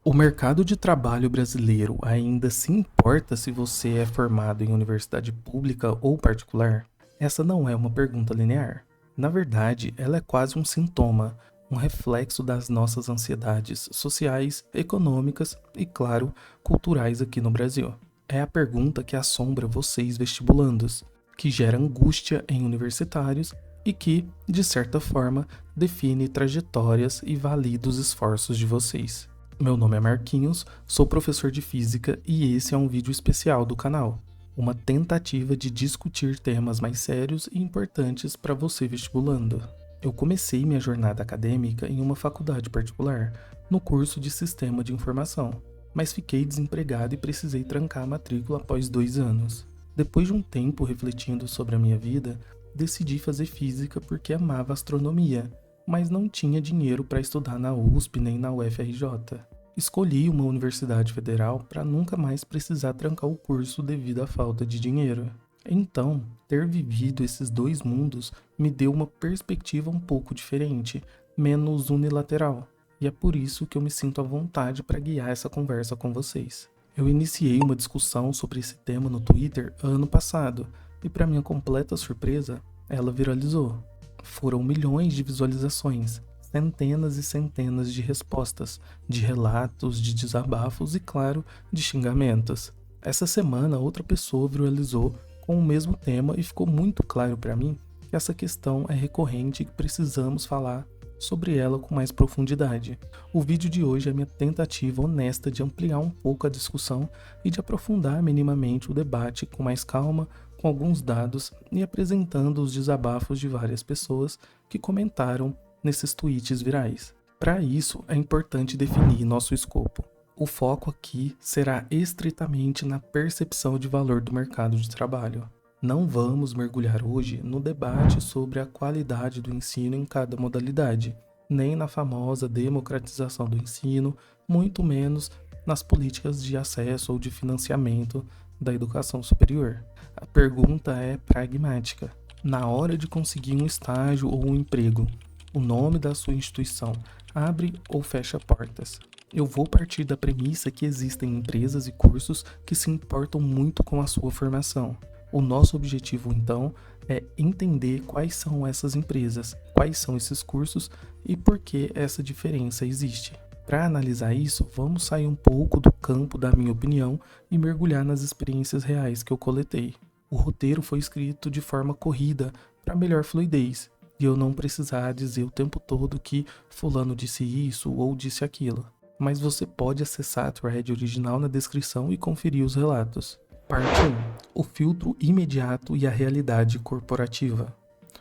O mercado de trabalho brasileiro ainda se importa se você é formado em universidade pública ou particular? Essa não é uma pergunta linear. Na verdade, ela é quase um sintoma, um reflexo das nossas ansiedades sociais, econômicas e, claro, culturais aqui no Brasil. É a pergunta que assombra vocês vestibulandos, que gera angústia em universitários e que, de certa forma, define trajetórias e valida os esforços de vocês. Meu nome é Marquinhos, sou professor de física e esse é um vídeo especial do canal. Uma tentativa de discutir temas mais sérios e importantes para você vestibulando. Eu comecei minha jornada acadêmica em uma faculdade particular, no curso de Sistema de Informação, mas fiquei desempregado e precisei trancar a matrícula após 2 anos. Depois de um tempo refletindo sobre a minha vida, decidi fazer física porque amava astronomia, mas não tinha dinheiro para estudar na USP nem na UFRJ. Escolhi uma universidade federal para nunca mais precisar trancar o curso devido à falta de dinheiro. Então, ter vivido esses dois mundos me deu uma perspectiva um pouco diferente, menos unilateral, e é por isso que eu me sinto à vontade para guiar essa conversa com vocês. Eu iniciei uma discussão sobre esse tema no Twitter ano passado, e para minha completa surpresa, ela viralizou. Foram milhões de visualizações, centenas e centenas de respostas, de relatos, de desabafos e, claro, de xingamentos. Essa semana, outra pessoa viralizou com o mesmo tema e ficou muito claro para mim que essa questão é recorrente e que precisamos falar sobre ela com mais profundidade. O vídeo de hoje é minha tentativa honesta de ampliar um pouco a discussão e de aprofundar minimamente o debate com mais calma, com alguns dados e apresentando os desabafos de várias pessoas que comentaram nesses tweets virais. Para isso, é importante definir nosso escopo. O foco aqui será estritamente na percepção de valor do mercado de trabalho. Não vamos mergulhar hoje no debate sobre a qualidade do ensino em cada modalidade, nem na famosa democratização do ensino, muito menos nas políticas de acesso ou de financiamento da educação superior. A pergunta é pragmática. Na hora de conseguir um estágio ou um emprego, o nome da sua instituição abre ou fecha portas? Eu vou partir da premissa que existem empresas e cursos que se importam muito com a sua formação. O nosso objetivo, então, é entender quais são essas empresas, quais são esses cursos e por que essa diferença existe. Para analisar isso, vamos sair um pouco do campo da minha opinião e mergulhar nas experiências reais que eu coletei. O roteiro foi escrito de forma corrida para melhor fluidez e eu não precisar dizer o tempo todo que fulano disse isso ou disse aquilo. Mas você pode acessar a thread original na descrição e conferir os relatos. Parte 1. O filtro imediato e a realidade corporativa.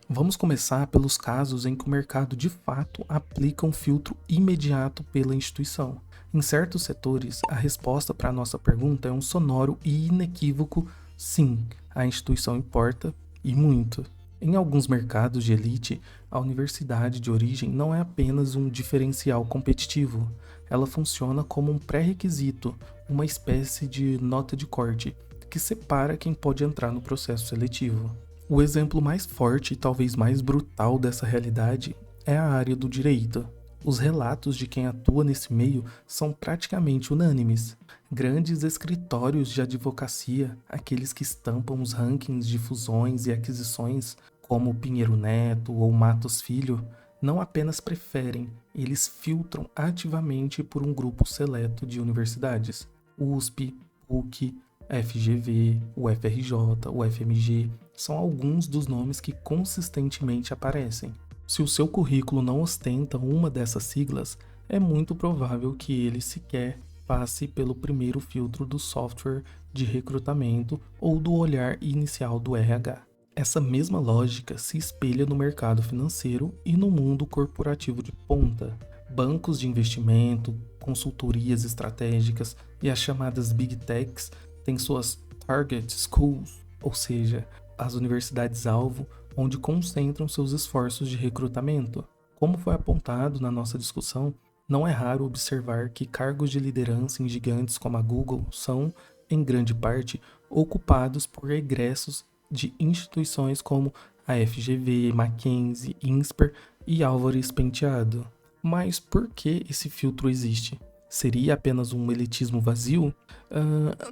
Vamos começar pelos casos em que o mercado de fato aplica um filtro imediato pela instituição. Em certos setores, a resposta para a nossa pergunta é um sonoro e inequívoco sim, a instituição importa e muito. Em alguns mercados de elite, a universidade de origem não é apenas um diferencial competitivo, ela funciona como um pré-requisito, uma espécie de nota de corte, que separa quem pode entrar no processo seletivo. O exemplo mais forte e talvez mais brutal dessa realidade é a área do direito. Os relatos de quem atua nesse meio são praticamente unânimes. Grandes escritórios de advocacia, aqueles que estampam os rankings de fusões e aquisições, como Pinheiro Neto ou Matos Filho, não apenas preferem, eles filtram ativamente por um grupo seleto de universidades. USP, PUC, FGV, UFRJ, UFMG são alguns dos nomes que consistentemente aparecem. Se o seu currículo não ostenta uma dessas siglas, é muito provável que ele sequer passe pelo primeiro filtro do software de recrutamento ou do olhar inicial do RH. Essa mesma lógica se espelha no mercado financeiro e no mundo corporativo de ponta. Bancos de investimento, consultorias estratégicas e as chamadas Big Techs têm suas Target Schools, ou seja, as universidades-alvo onde concentram seus esforços de recrutamento. Como foi apontado na nossa discussão, não é raro observar que cargos de liderança em gigantes como a Google são, em grande parte, ocupados por egressos de instituições como a FGV, Mackenzie, INSPER e Álvares Penteado. Mas por que esse filtro existe? Seria apenas um elitismo vazio?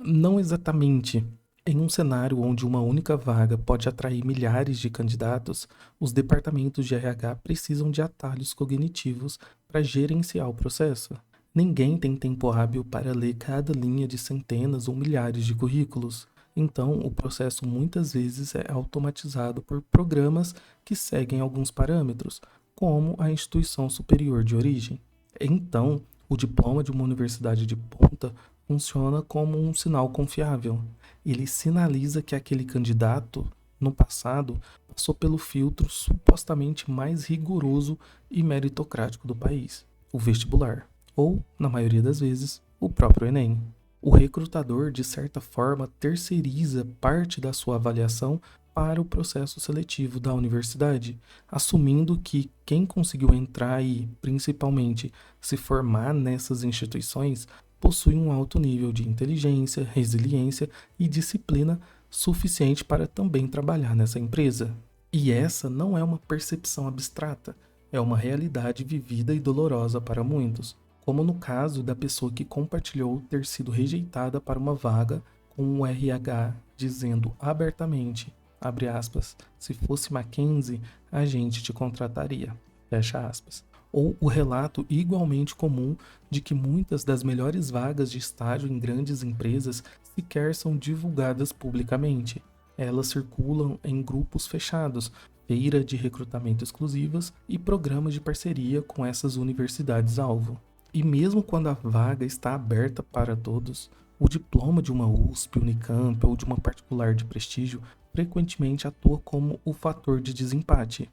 Não exatamente. Em um cenário onde uma única vaga pode atrair milhares de candidatos, os departamentos de RH precisam de atalhos cognitivos para gerenciar o processo. Ninguém tem tempo hábil para ler cada linha de centenas ou milhares de currículos. Então, o processo muitas vezes é automatizado por programas que seguem alguns parâmetros, como a instituição superior de origem. Então, o diploma de uma universidade de ponta funciona como um sinal confiável. Ele sinaliza que aquele candidato, no passado, passou pelo filtro supostamente mais rigoroso e meritocrático do país, o vestibular, ou, na maioria das vezes, o próprio Enem. O recrutador, de certa forma, terceiriza parte da sua avaliação para o processo seletivo da universidade, assumindo que quem conseguiu entrar e, principalmente, se formar nessas instituições possui um alto nível de inteligência, resiliência e disciplina suficiente para também trabalhar nessa empresa. E essa não é uma percepção abstrata, é uma realidade vivida e dolorosa para muitos, como no caso da pessoa que compartilhou ter sido rejeitada para uma vaga com o RH dizendo abertamente, abre aspas, se fosse Mackenzie, a gente te contrataria, fecha aspas. Ou o relato igualmente comum de que muitas das melhores vagas de estágio em grandes empresas sequer são divulgadas publicamente. Elas circulam em grupos fechados, feira de recrutamento exclusivas e programas de parceria com essas universidades-alvo. E mesmo quando a vaga está aberta para todos, o diploma de uma USP, Unicamp ou de uma particular de prestígio frequentemente atua como o fator de desempate.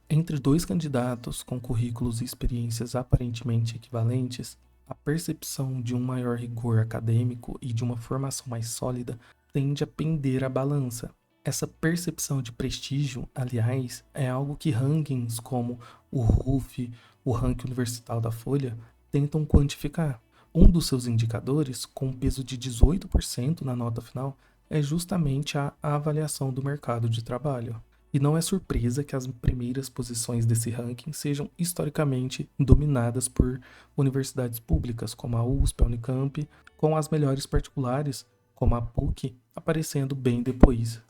Entre dois candidatos com currículos e experiências aparentemente equivalentes, a percepção de um maior rigor acadêmico e de uma formação mais sólida tende a pender a balança. Essa percepção de prestígio, aliás, é algo que rankings como o RUF, o ranking universitário da Folha, tentam quantificar. Um dos seus indicadores, com um peso de 18% na nota final, é justamente a avaliação do mercado de trabalho. E não é surpresa que as primeiras posições desse ranking sejam historicamente dominadas por universidades públicas, como a USP, a Unicamp, com as melhores particulares, como a PUC, aparecendo bem depois.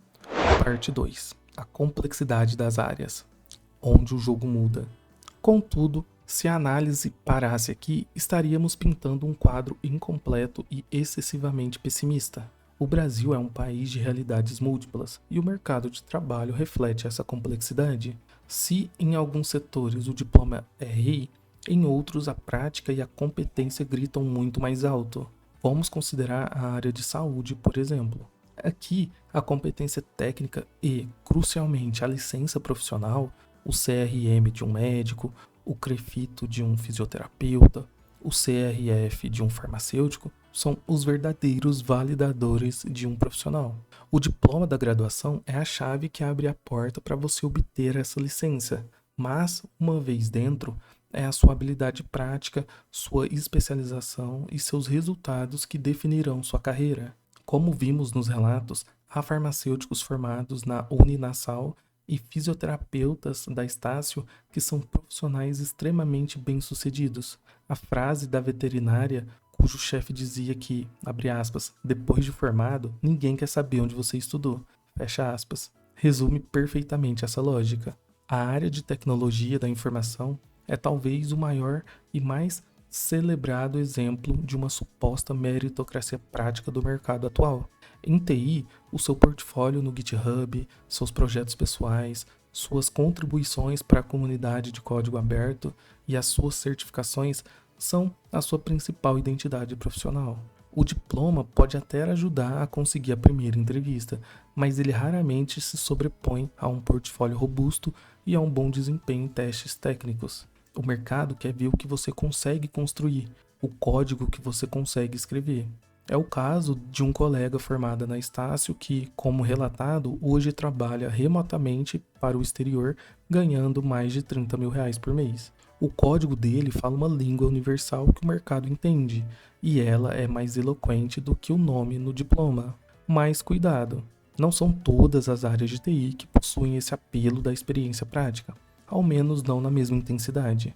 Parte 2. A complexidade das áreas, onde o jogo muda. Contudo, se a análise parasse aqui, estaríamos pintando um quadro incompleto e excessivamente pessimista. O Brasil é um país de realidades múltiplas e o mercado de trabalho reflete essa complexidade. Se em alguns setores o diploma é rei, em outros a prática e a competência gritam muito mais alto. Vamos considerar a área de saúde, por exemplo. Aqui, a competência técnica e, crucialmente, a licença profissional, o CRM de um médico, o CREFITO de um fisioterapeuta, o CRF de um farmacêutico, são os verdadeiros validadores de um profissional. O diploma da graduação é a chave que abre a porta para você obter essa licença, mas, uma vez dentro, é a sua habilidade prática, sua especialização e seus resultados que definirão sua carreira. Como vimos nos relatos, há farmacêuticos formados na Uninasal e fisioterapeutas da Estácio que são profissionais extremamente bem-sucedidos. A frase da veterinária, cujo chefe dizia que, abre aspas, depois de formado, ninguém quer saber onde você estudou, fecha aspas, resume perfeitamente essa lógica. A área de tecnologia da informação é talvez o maior e mais celebrado exemplo de uma suposta meritocracia prática do mercado atual. Em TI, o seu portfólio no GitHub, seus projetos pessoais, suas contribuições para a comunidade de código aberto e as suas certificações são a sua principal identidade profissional. O diploma pode até ajudar a conseguir a primeira entrevista, mas ele raramente se sobrepõe a um portfólio robusto e a um bom desempenho em testes técnicos. O mercado quer ver o que você consegue construir, o código que você consegue escrever. É o caso de um colega formado na Estácio que, como relatado, hoje trabalha remotamente para o exterior, ganhando mais de R$30 mil por mês. O código dele fala uma língua universal que o mercado entende, e ela é mais eloquente do que o nome no diploma. Mas cuidado, não são todas as áreas de TI que possuem esse apelo da experiência prática, ao menos não na mesma intensidade.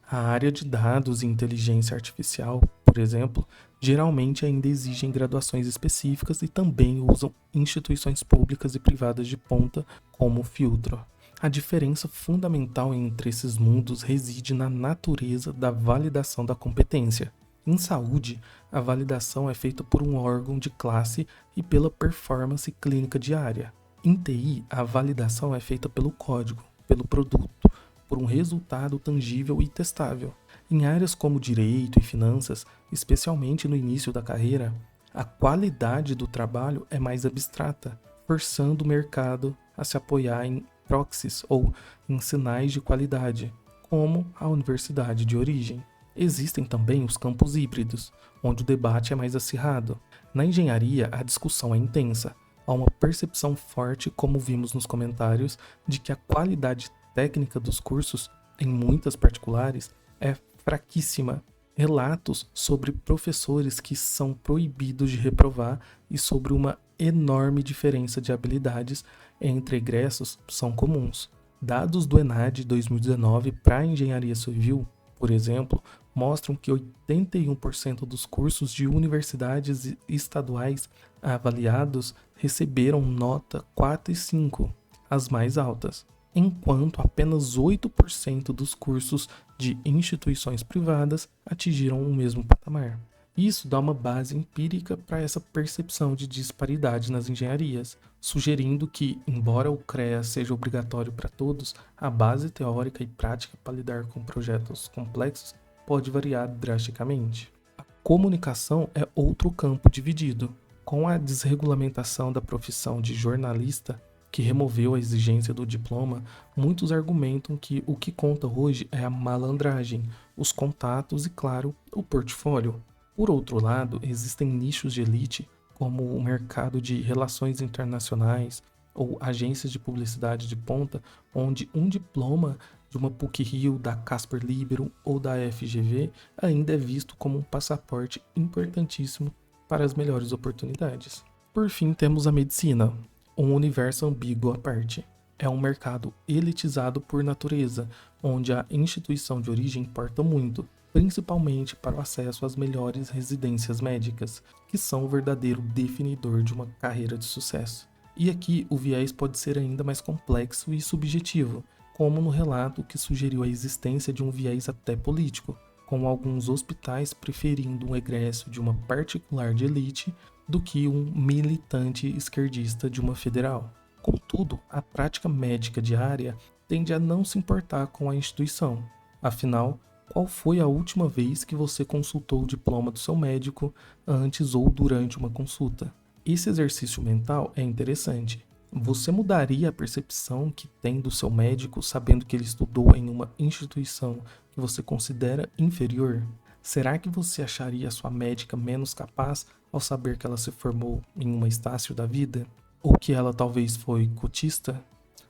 A área de dados e inteligência artificial, por exemplo, geralmente ainda exigem graduações específicas e também usam instituições públicas e privadas de ponta como filtro. A diferença fundamental entre esses mundos reside na natureza da validação da competência. Em saúde, a validação é feita por um órgão de classe e pela performance clínica diária. Em TI, a validação é feita pelo código, pelo produto, por um resultado tangível e testável. Em áreas como direito e finanças, especialmente no início da carreira, a qualidade do trabalho é mais abstrata, forçando o mercado a se apoiar em proxies ou em sinais de qualidade, como a universidade de origem. Existem também os campos híbridos, onde o debate é mais acirrado. Na engenharia, a discussão é intensa. Há uma percepção forte, como vimos nos comentários, de que a qualidade técnica dos cursos, em muitas particulares, é fraquíssima. Relatos sobre professores que são proibidos de reprovar e sobre uma enorme diferença de habilidades entre egressos são comuns. Dados do ENAD 2019 para a engenharia civil, por exemplo, mostram que 81% dos cursos de universidades estaduais avaliados receberam nota 4 e 5, as mais altas, enquanto apenas 8% dos cursos de instituições privadas atingiram o mesmo patamar. Isso dá uma base empírica para essa percepção de disparidade nas engenharias, sugerindo que, embora o CREA seja obrigatório para todos, a base teórica e prática para lidar com projetos complexos pode variar drasticamente. A comunicação é outro campo dividido. Com a desregulamentação da profissão de jornalista, que removeu a exigência do diploma, muitos argumentam que o que conta hoje é a malandragem, os contatos e, claro, o portfólio. Por outro lado, existem nichos de elite, como o mercado de relações internacionais ou agências de publicidade de ponta, onde um diploma de uma PUC-Rio, da Casper Libero ou da FGV ainda é visto como um passaporte importantíssimo para as melhores oportunidades. Por fim, temos a medicina, um universo ambíguo à parte. É um mercado elitizado por natureza, onde a instituição de origem importa muito, principalmente para o acesso às melhores residências médicas, que são o verdadeiro definidor de uma carreira de sucesso. E aqui o viés pode ser ainda mais complexo e subjetivo, como no relato que sugeriu a existência de um viés até político, com alguns hospitais preferindo um egresso de uma particular de elite do que um militante esquerdista de uma federal. Contudo, a prática médica diária tende a não se importar com a instituição. Afinal, qual foi a última vez que você consultou o diploma do seu médico antes ou durante uma consulta? Esse exercício mental é interessante. Você mudaria a percepção que tem do seu médico sabendo que ele estudou em uma instituição que você considera inferior? Será que você acharia a sua médica menos capaz ao saber que ela se formou em uma Estácio da vida? Ou que ela talvez foi cotista?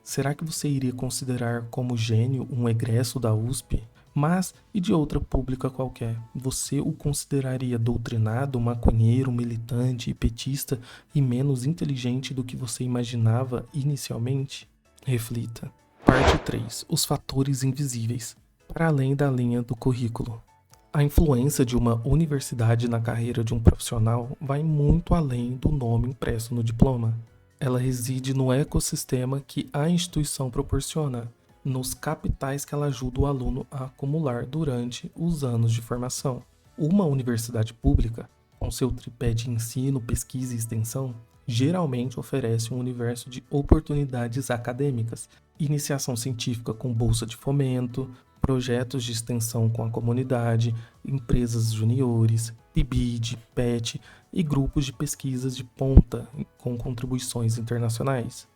Será que você iria considerar como gênio um egresso da USP? Mas, e de outra pública qualquer? Você o consideraria doutrinado, maconheiro, militante e petista e menos inteligente do que você imaginava inicialmente? Reflita. Parte 3. Os fatores invisíveis. Para além da linha do currículo. A influência de uma universidade na carreira de um profissional vai muito além do nome impresso no diploma. Ela reside no ecossistema que a instituição proporciona, nos capitais que ela ajuda o aluno a acumular durante os anos de formação. Uma universidade pública, com seu tripé de ensino, pesquisa e extensão, geralmente oferece um universo de oportunidades acadêmicas, iniciação científica com bolsa de fomento, projetos de extensão com a comunidade, empresas juniores, PIBID, PET e grupos de pesquisas de ponta com contribuições internacionais.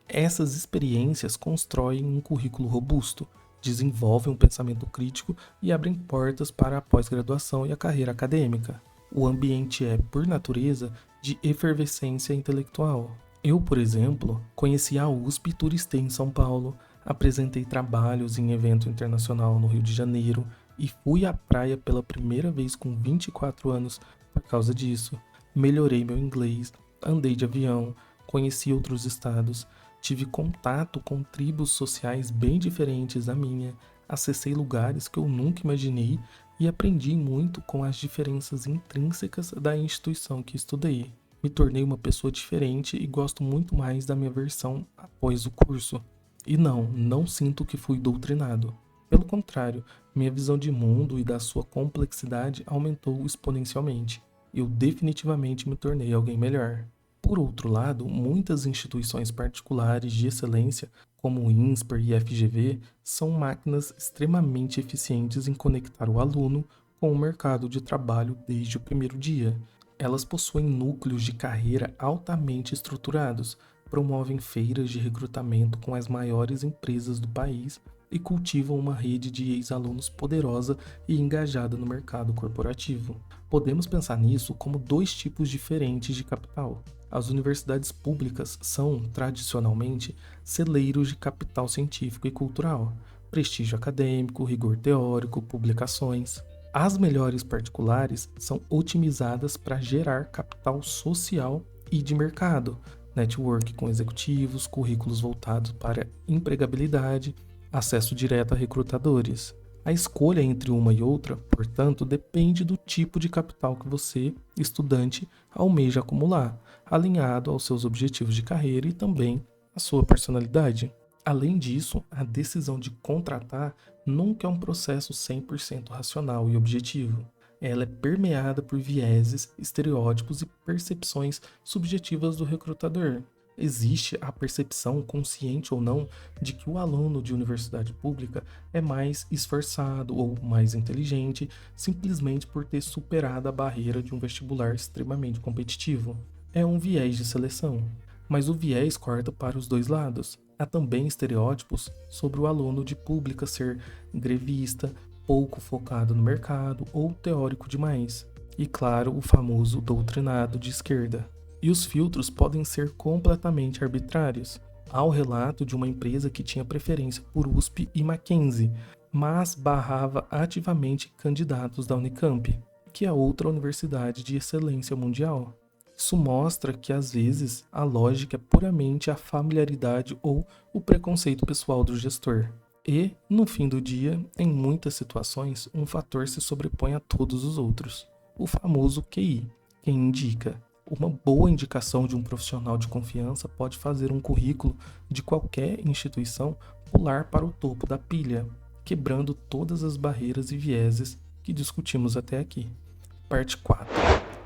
Essas experiências constroem um currículo robusto, desenvolvem um pensamento crítico e abrem portas para a pós-graduação e a carreira acadêmica. O ambiente é, por natureza, de efervescência intelectual. Eu, por exemplo, conheci a USP e turistei em São Paulo, apresentei trabalhos em evento internacional no Rio de Janeiro e fui à praia pela primeira vez com 24 anos por causa disso. Melhorei meu inglês, andei de avião, conheci outros estados, tive contato com tribos sociais bem diferentes da minha, acessei lugares que eu nunca imaginei e aprendi muito com as diferenças intrínsecas da instituição que estudei. Me tornei uma pessoa diferente e gosto muito mais da minha versão após o curso. E não sinto que fui doutrinado. Pelo contrário, minha visão de mundo e da sua complexidade aumentou exponencialmente. Eu definitivamente me tornei alguém melhor. Por outro lado, muitas instituições particulares de excelência, como o INSPER e FGV, são máquinas extremamente eficientes em conectar o aluno com o mercado de trabalho desde o primeiro dia. Elas possuem núcleos de carreira altamente estruturados, promovem feiras de recrutamento com as maiores empresas do país e cultivam uma rede de ex-alunos poderosa e engajada no mercado corporativo. Podemos pensar nisso como dois tipos diferentes de capital. As universidades públicas são, tradicionalmente, celeiros de capital científico e cultural, prestígio acadêmico, rigor teórico, publicações. As melhores particulares são otimizadas para gerar capital social e de mercado, network com executivos, currículos voltados para empregabilidade, acesso direto a recrutadores. A escolha entre uma e outra, portanto, depende do tipo de capital que você, estudante, almeja acumular, alinhado aos seus objetivos de carreira e também à sua personalidade. Além disso, a decisão de contratar nunca é um processo 100% racional e objetivo. Ela é permeada por vieses, estereótipos e percepções subjetivas do recrutador. Existe a percepção, consciente ou não, de que o aluno de universidade pública é mais esforçado ou mais inteligente simplesmente por ter superado a barreira de um vestibular extremamente competitivo. É um viés de seleção, mas o viés corta para os dois lados. Há também estereótipos sobre o aluno de pública ser grevista, pouco focado no mercado ou teórico demais. E claro, o famoso doutrinado de esquerda. E os filtros podem ser completamente arbitrários. Há o relato de uma empresa que tinha preferência por USP e Mackenzie, mas barrava ativamente candidatos da Unicamp, que é outra universidade de excelência mundial. Isso mostra que, às vezes, a lógica é puramente a familiaridade ou o preconceito pessoal do gestor. E, no fim do dia, em muitas situações, um fator se sobrepõe a todos os outros. O famoso QI, quem indica. Uma boa indicação de um profissional de confiança pode fazer um currículo de qualquer instituição pular para o topo da pilha, quebrando todas as barreiras e vieses que discutimos até aqui. Parte 4.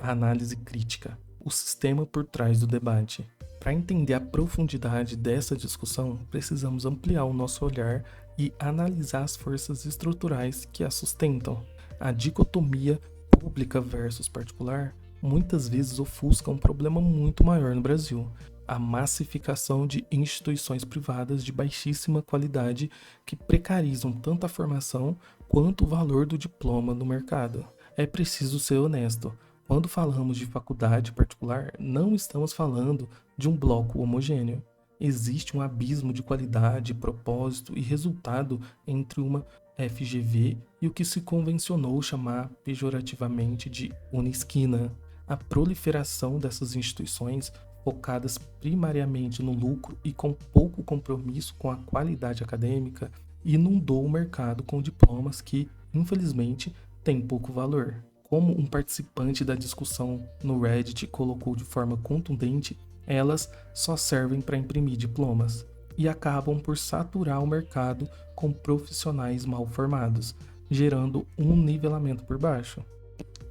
A análise crítica. O sistema por trás do debate. Para entender a profundidade dessa discussão, precisamos ampliar o nosso olhar e analisar as forças estruturais que a sustentam. A dicotomia pública versus particular muitas vezes ofusca um problema muito maior no Brasil: a massificação de instituições privadas de baixíssima qualidade que precarizam tanto a formação quanto o valor do diploma no mercado. É preciso ser honesto. Quando falamos de faculdade particular, não estamos falando de um bloco homogêneo. Existe um abismo de qualidade, propósito e resultado entre uma FGV e o que se convencionou chamar pejorativamente de Unisquina. A proliferação dessas instituições, focadas primariamente no lucro e com pouco compromisso com a qualidade acadêmica, inundou o mercado com diplomas que, infelizmente, têm pouco valor. Como um participante da discussão no Reddit colocou de forma contundente, elas só servem para imprimir diplomas e acabam por saturar o mercado com profissionais mal formados, gerando um nivelamento por baixo.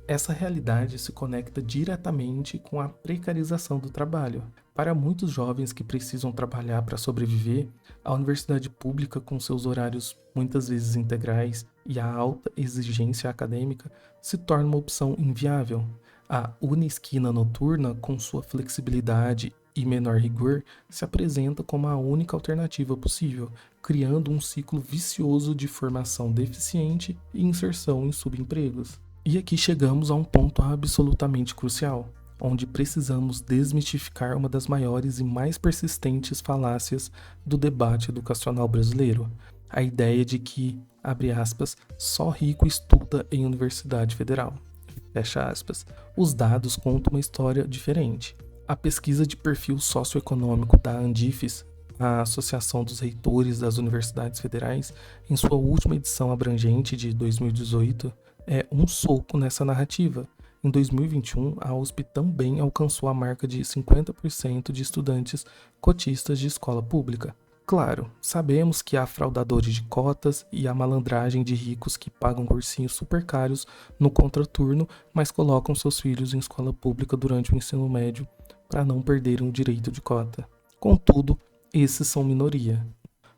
Essa realidade se conecta diretamente com a precarização do trabalho. Para muitos jovens que precisam trabalhar para sobreviver, a universidade pública, com seus horários muitas vezes integrais e a alta exigência acadêmica, se torna uma opção inviável. A Unisquina noturna, com sua flexibilidade e menor rigor, se apresenta como a única alternativa possível, criando um ciclo vicioso de formação deficiente e inserção em subempregos. E aqui chegamos a um ponto absolutamente crucial, onde precisamos desmistificar uma das maiores e mais persistentes falácias do debate educacional brasileiro: a ideia de que, abre aspas, só rico estuda em universidade federal. Fecha aspas. Os dados contam uma história diferente. A pesquisa de perfil socioeconômico da Andifes a Associação dos Reitores das Universidades Federais, em sua última edição abrangente de 2018, é um soco nessa narrativa. Em 2021, a USP também alcançou a marca de 50% de estudantes cotistas de escola pública. Claro, sabemos que há fraudadores de cotas e a malandragem de ricos que pagam cursinhos super caros no contraturno, mas colocam seus filhos em escola pública durante o ensino médio para não perderem o direito de cota. Contudo, esses são minoria.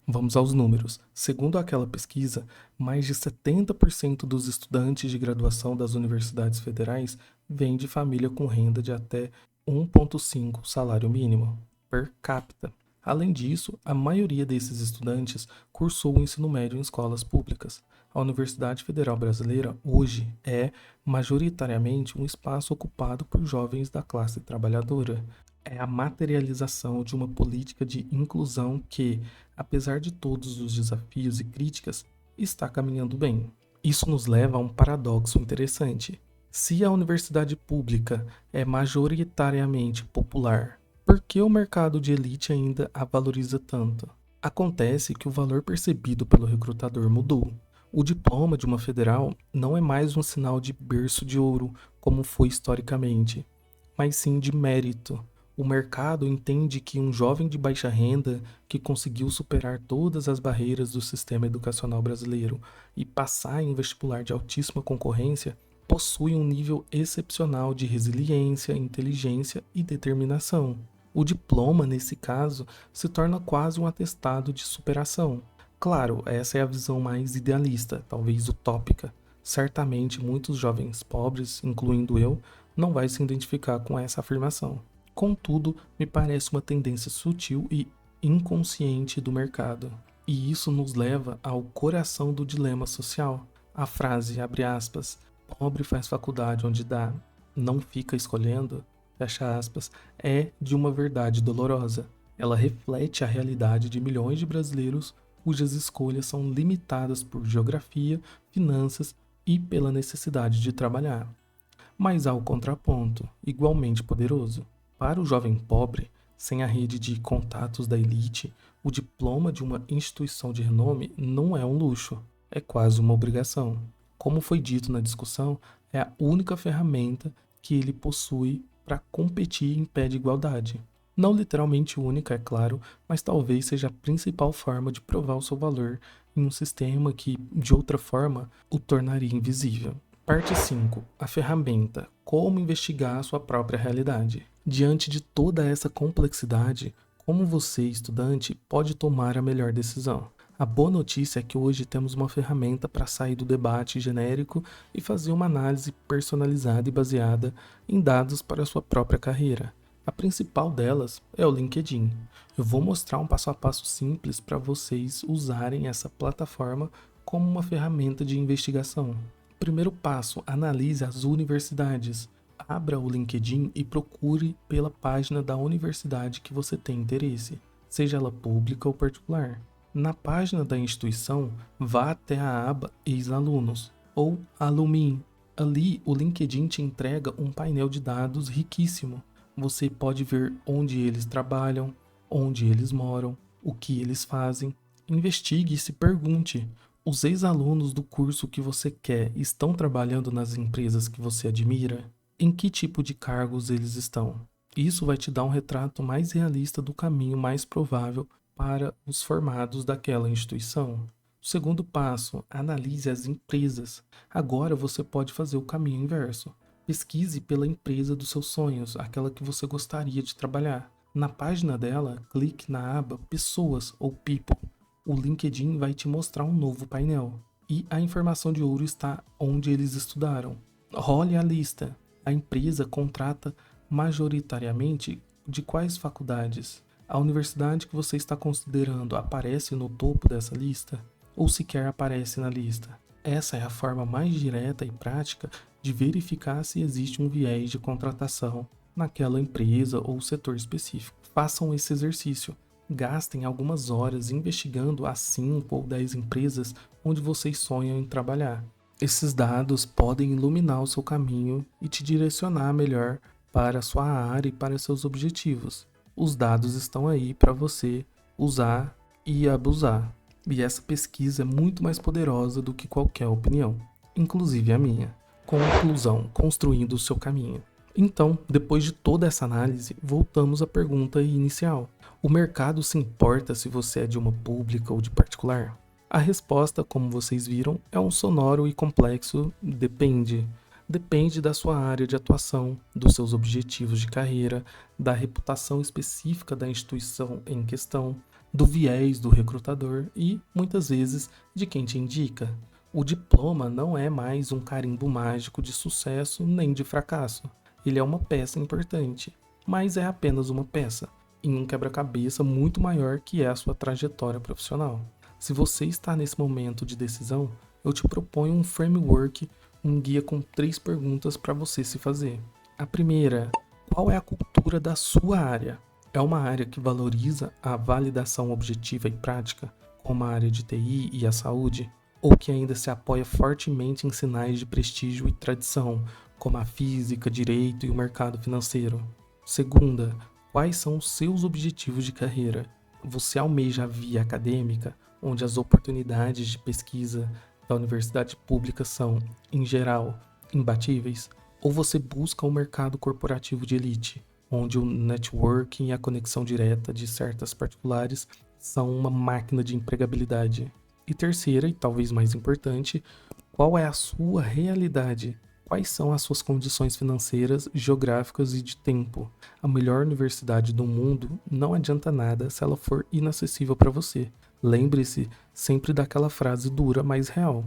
Vamos aos números. Segundo aquela pesquisa, mais de 70% dos estudantes de graduação das universidades federais vêm de família com renda de até 1,5 salário mínimo per capita. Além disso, a maioria desses estudantes cursou o ensino médio em escolas públicas. A Universidade Federal Brasileira hoje é, majoritariamente, um espaço ocupado por jovens da classe trabalhadora. É a materialização de uma política de inclusão que, apesar de todos os desafios e críticas, está caminhando bem. Isso nos leva a um paradoxo interessante. Se a universidade pública é majoritariamente popular, por que o mercado de elite ainda a valoriza tanto? Acontece que o valor percebido pelo recrutador mudou. O diploma de uma federal não é mais um sinal de berço de ouro, como foi historicamente, mas sim de mérito. O mercado entende que um jovem de baixa renda que conseguiu superar todas as barreiras do sistema educacional brasileiro e passar em um vestibular de altíssima concorrência possui um nível excepcional de resiliência, inteligência e determinação. O diploma, nesse caso, se torna quase um atestado de superação. Claro, essa é a visão mais idealista, talvez utópica. Certamente muitos jovens pobres, incluindo eu, não vai se identificar com essa afirmação. Contudo, me parece uma tendência sutil e inconsciente do mercado. E isso nos leva ao coração do dilema social. A frase, abre aspas, pobre faz faculdade onde dá, não fica escolhendo, fecha aspas, é de uma verdade dolorosa. Ela reflete a realidade de milhões de brasileiros cujas escolhas são limitadas por geografia, finanças e pela necessidade de trabalhar. Mas há o contraponto, igualmente poderoso. Para o jovem pobre, sem a rede de contatos da elite, o diploma de uma instituição de renome não é um luxo, é quase uma obrigação. Como foi dito na discussão, é a única ferramenta que ele possui para competir em pé de igualdade. Não literalmente única, é claro, mas talvez seja a principal forma de provar o seu valor em um sistema que, de outra forma, o tornaria invisível. Parte 5. A ferramenta. Como investigar a sua própria realidade. Diante de toda essa complexidade, como você, estudante, pode tomar a melhor decisão? A boa notícia é que hoje temos uma ferramenta para sair do debate genérico e fazer uma análise personalizada e baseada em dados para a sua própria carreira. A principal delas é o LinkedIn. Eu vou mostrar um passo a passo simples para vocês usarem essa plataforma como uma ferramenta de investigação. Primeiro passo, analise as universidades. Abra o LinkedIn e procure pela página da universidade que você tem interesse, seja ela pública ou particular. Na página da instituição, vá até a aba Ex-alunos ou Alumni. Ali, o LinkedIn te entrega um painel de dados riquíssimo. Você pode ver onde eles trabalham, onde eles moram, o que eles fazem. Investigue e se pergunte: os ex-alunos do curso que você quer estão trabalhando nas empresas que você admira? Em que tipo de cargos eles estão? Isso vai te dar um retrato mais realista do caminho mais provável para os formados daquela instituição. O segundo passo, analise as empresas. Agora você pode fazer o caminho inverso. Pesquise pela empresa dos seus sonhos, aquela que você gostaria de trabalhar. Na página dela, clique na aba Pessoas ou People. O LinkedIn vai te mostrar um novo painel. E a informação de ouro está onde eles estudaram. Role a lista. A empresa contrata majoritariamente de quais faculdades? A universidade que você está considerando aparece no topo dessa lista? Ou sequer aparece na lista? Essa é a forma mais direta e prática de verificar se existe um viés de contratação naquela empresa ou setor específico. Façam esse exercício. Gastem algumas horas investigando as 5 ou 10 empresas onde vocês sonham em trabalhar. Esses dados podem iluminar o seu caminho e te direcionar melhor para a sua área e para seus objetivos. Os dados estão aí para você usar e abusar. E essa pesquisa é muito mais poderosa do que qualquer opinião, inclusive a minha. Conclusão: construindo o seu caminho. Então, depois de toda essa análise, voltamos à pergunta inicial. O mercado se importa se você é de uma pública ou de particular? A resposta, como vocês viram, é um sonoro e complexo depende. Depende da sua área de atuação, dos seus objetivos de carreira, da reputação específica da instituição em questão, do viés do recrutador e, muitas vezes, de quem te indica. O diploma não é mais um carimbo mágico de sucesso nem de fracasso. Ele é uma peça importante, mas é apenas uma peça, em um quebra-cabeça muito maior que é a sua trajetória profissional. Se você está nesse momento de decisão, eu te proponho um framework, um guia com 3 perguntas para você se fazer. A primeira: qual é a cultura da sua área? É uma área que valoriza a validação objetiva e prática, como a área de TI e a saúde? Ou que ainda se apoia fortemente em sinais de prestígio e tradição, como a física, direito e o mercado financeiro? Segunda: quais são os seus objetivos de carreira? Você almeja a via acadêmica, onde as oportunidades de pesquisa da universidade pública são, em geral, imbatíveis? Ou você busca um mercado corporativo de elite, onde o networking e a conexão direta de certas particulares são uma máquina de empregabilidade? E terceira, e talvez mais importante, qual é a sua realidade? Quais são as suas condições financeiras, geográficas e de tempo? A melhor universidade do mundo não adianta nada se ela for inacessível para você. Lembre-se sempre daquela frase dura, mas real: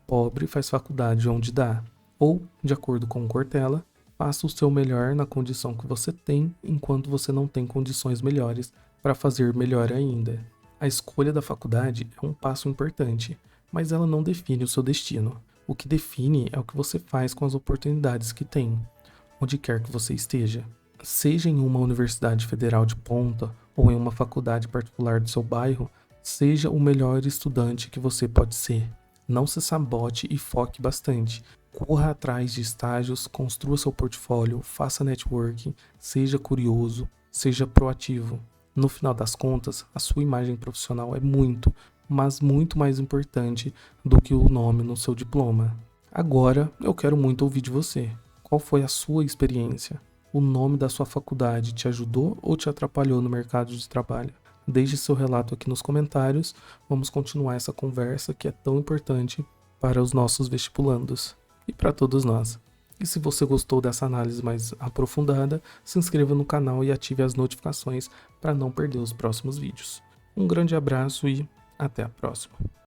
pobre faz faculdade onde dá. Ou, de acordo com Cortella, faça o seu melhor na condição que você tem, enquanto você não tem condições melhores para fazer melhor ainda. A escolha da faculdade é um passo importante, mas ela não define o seu destino. O que define é o que você faz com as oportunidades que tem, onde quer que você esteja. Seja em uma universidade federal de ponta ou em uma faculdade particular do seu bairro, seja o melhor estudante que você pode ser. Não se sabote e foque bastante. Corra atrás de estágios, construa seu portfólio, faça networking, seja curioso, seja proativo. No final das contas, a sua imagem profissional é muito, mas muito mais importante do que o nome no seu diploma. Agora, eu quero muito ouvir de você. Qual foi a sua experiência? O nome da sua faculdade te ajudou ou te atrapalhou no mercado de trabalho? Deixe seu relato aqui nos comentários. Vamos continuar essa conversa que é tão importante para os nossos vestibulandos e para todos nós. E se você gostou dessa análise mais aprofundada, se inscreva no canal e ative as notificações para não perder os próximos vídeos. Um grande abraço e até a próxima.